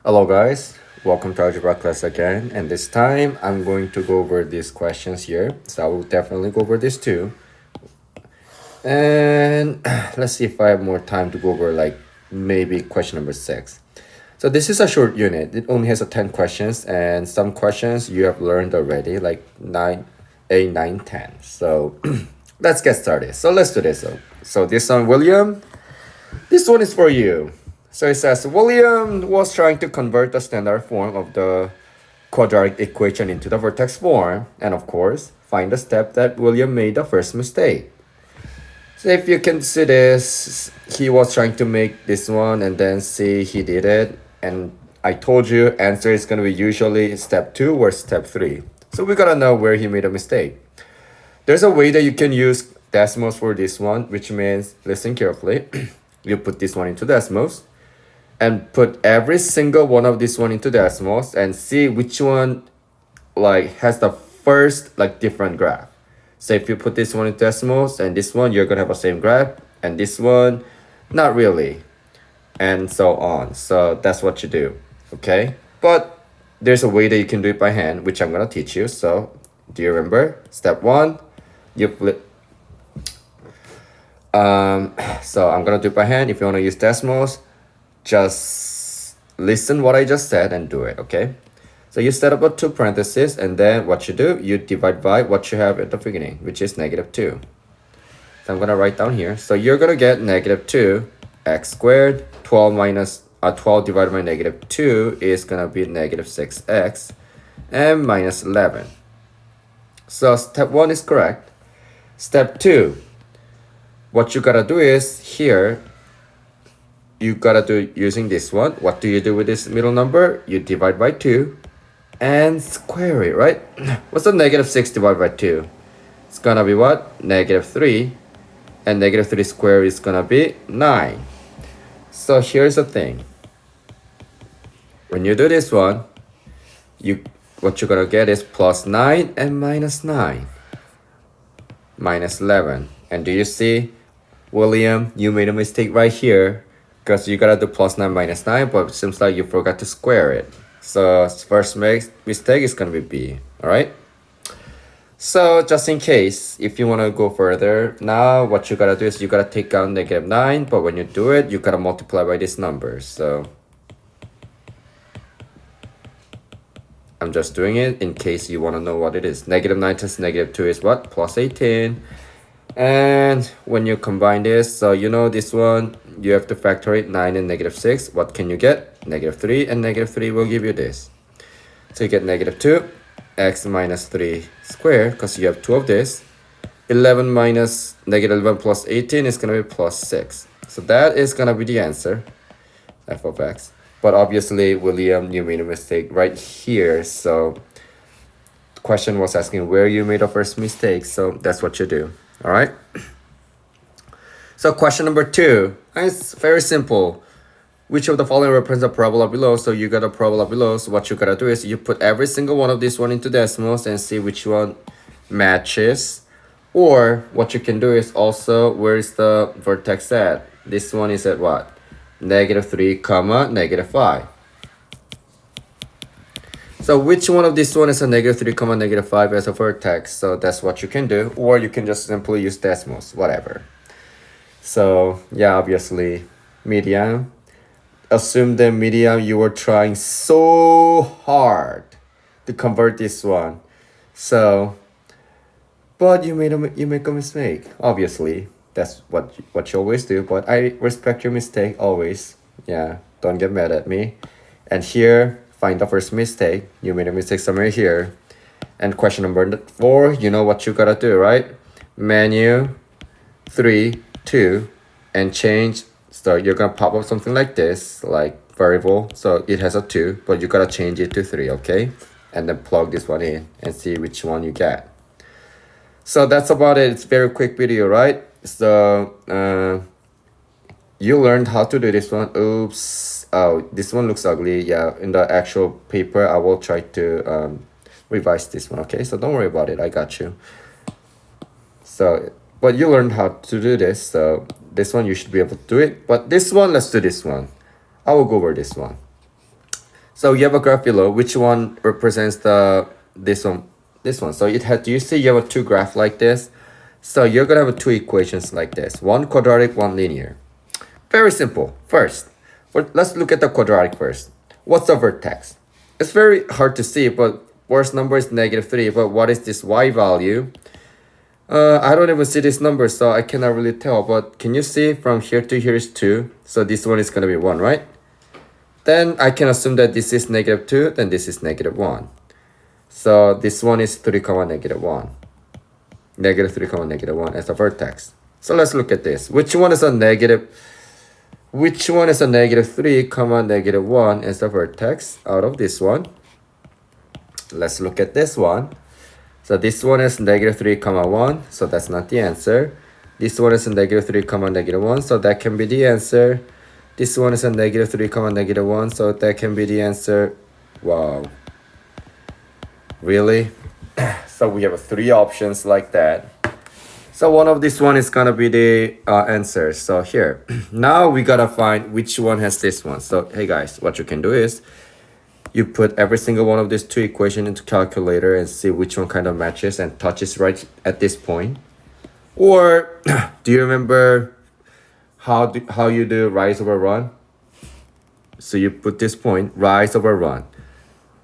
Hello guys, welcome to algebra class again, and this time I'm going to go over these questions here, so I will definitely go over this too. And let's see if I have more time to go over like maybe question number 6. So this is a short unit. It only has 10 questions, and some questions you have learned already, like 9, 8, 9, 10. So let's get started. So let's do this. So this one, William, this one is for you. So it says William was trying to convert the standard form of the quadratic equation into the vertex form, and of course, find the step that William made the first mistake. So if you can see this, he was trying to make this one and then see he did it. And I told you answer is going to be usually step 2 or step 3. So we got to know where he made a mistake. There's a way that you can use decimals for this one, which means, listen carefully, you put this one into decimals and put every single one of this one into decimals and see which one like has the first like different graph. So if you put this one in decimals and this one, you're gonna have the same graph, and this one, not really, and so on. So that's what you do, okay? But there's a way that you can do it by hand, which I'm gonna teach you. So do you remember? Step 1, you flip. So I'm gonna do it by hand. If you wanna use decimals, just listen what I just said and do it, okay? So you set up a 2 parentheses, and then what you do, you divide by what you have at the beginning, which is -2. So I'm gonna write down here. So you're gonna get -2 x squared. 12 divided by -2 is gonna be -6x and -11. So step 1 is correct. Step 2, what you gotta do is here, you gotta do using this one. What do you do with this middle number? You divide by 2 and square it, right? What's the -6 divided by 2? It's gonna be what? -3. And -3 squared is gonna be 9. So here's the thing. When you do this one, what you're gonna get is +9 and -9. -11. And do you see, William, you made a mistake right here because you gotta do +9 -9, but it seems like you forgot to square it. So first mistake is gonna be B, all right? So just in case, if you wanna go further, now what you gotta do is you gotta take out -9, but when you do it, you gotta multiply by this number. So I'm just doing it in case you wanna know what it is. -9 times -2 is what? +18. And when you combine this, so you know this one, you have to factor it 9 and -6. What can you get? -3, and -3 will give you this. So you get -2 x minus 3 squared, because you have 2 of this. 11 minus -11 plus 18 is going to be +6. So that is going to be the answer, f of x. But obviously, William, you made a mistake right here. So the question was asking where you made the first mistake. So that's what you do. All right. So question number 2, it's very simple. Which of the following represents a parabola below? So you got a parabola below. So what you gotta do is you put every single one of this one into decimals and see which one matches. Or what you can do is also, where is the vertex at? This one is at what? -3 comma -5. So which one of this one is a -3 comma -5 as a vertex? So that's what you can do. Or you can just simply use decimals, whatever. So yeah, obviously median. Assume the median, you were trying so hard to convert this one. So, but you make a mistake. Obviously, that's what you always do. But I respect your mistake always. Yeah, don't get mad at me. And here, find the first mistake. You made a mistake somewhere here. And question number 4, you know what you gotta do, right? Menu 3, 2, and change. So you're gonna pop up something like this, like variable. So it has a 2, but you gotta change it to 3, okay? And then plug this one in and see which one you get. So that's about it. It's a very quick video, right? So you learned how to do this one. Oops. Oh, this one looks ugly. Yeah, in the actual paper, I will try to revise this one, okay? So don't worry about it. I got you. So, but you learned how to do this. So this one you should be able to do it. But this one, let's do this one. I will go over this one. So you have a graph below. Which one represents the this one? This one. So it had. Do you see you have a two graph like this? So you're gonna have two equations like this. One quadratic, one linear. Very simple. First, let's look at the quadratic first. What's the vertex? It's very hard to see, but worst number is -3. But what is this y value? I don't even see this number, so I cannot really tell. But can you see from here to here is 2? So this one is gonna be 1, right? Then I can assume that this is -2, then this is -1. So this one is 3, -1. -3, -1 as a vertex. So let's look at this. Which one is a -3, -1 as a vertex out of this one? Let's look at this one. So this one is -3, 1, so that's not the answer. This one is a -3, -1, so that can be the answer. This one is a -3, -1, so that can be the answer. Wow. Really? So we have three options like that. So one of this one is gonna be the answer. So here, now we gotta find which one has this one. So hey guys, what you can do is you put every single one of these two equations into calculator and see which one kind of matches and touches right at this point. Or do you remember how you do rise over run? So you put this point, rise over run.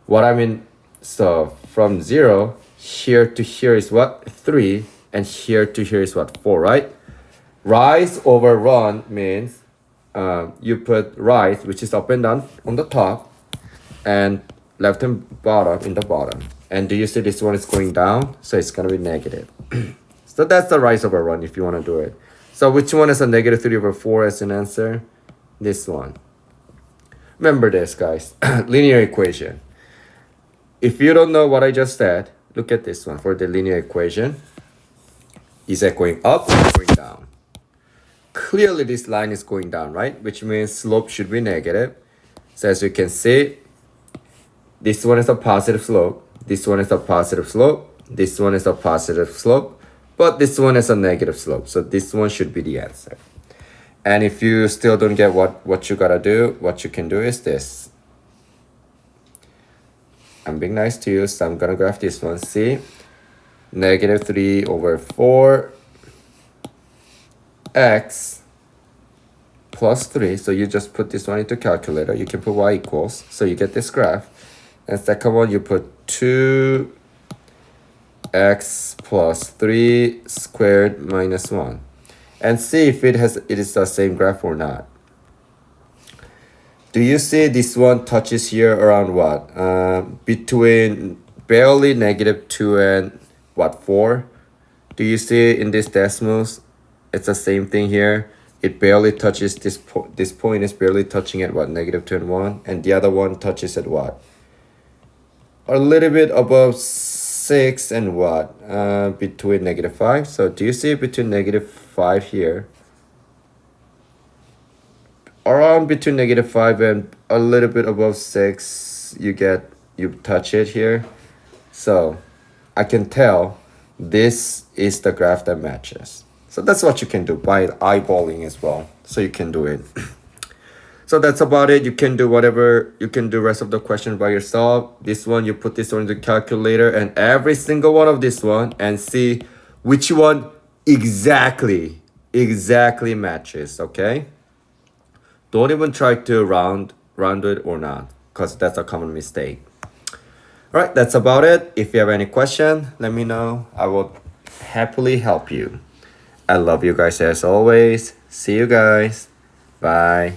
What I mean, so from 0 here to here is what? 3, and here to here is what? 4, right? Rise over run means you put rise, which is up and down on the top, and left and bottom in the bottom. And do you see this one is going down? So it's gonna be negative. So that's the rise over run if you want to do it. So which one is a -3/4 as an answer? This one. Remember this, guys. Linear equation. If you don't know what I just said, look at this one for the linear equation. Is that going up or going down? Clearly this line is going down, right? Which means slope should be negative. So as you can see, this one is a positive slope. This one is a positive slope. This one is a positive slope. But this one is a negative slope. So this one should be the answer. And if you still don't get what you gotta do, what you can do is this. I'm being nice to you, so I'm gonna graph this one. See? -3/4 x plus 3. So you just put this one into calculator. You can put y equals. So you get this graph. And second one, you put 2x plus 3 squared minus 1. And see if it is the same graph or not. Do you see this one touches here around what? Between barely -2 and what, 4? Do you see in these decimals? It's the same thing here. It barely touches this point is barely touching at what? -2 and 1. And the other one touches at what? A little bit above 6 and what? Between -5. So do you see between -5 here? Around between -5 and a little bit above 6, you touch it here. So I can tell this is the graph that matches. So that's what you can do by eyeballing as well. So you can do it. So that's about it. You can do whatever, you can do rest of the question by yourself. This one, you put this one in the calculator and every single one of this one and see which one exactly matches, okay? Don't even try to round it or not, because that's a common mistake. All right, that's about it. If you have any question, let me know. I will happily help you. I love you guys as always. See you guys. Bye.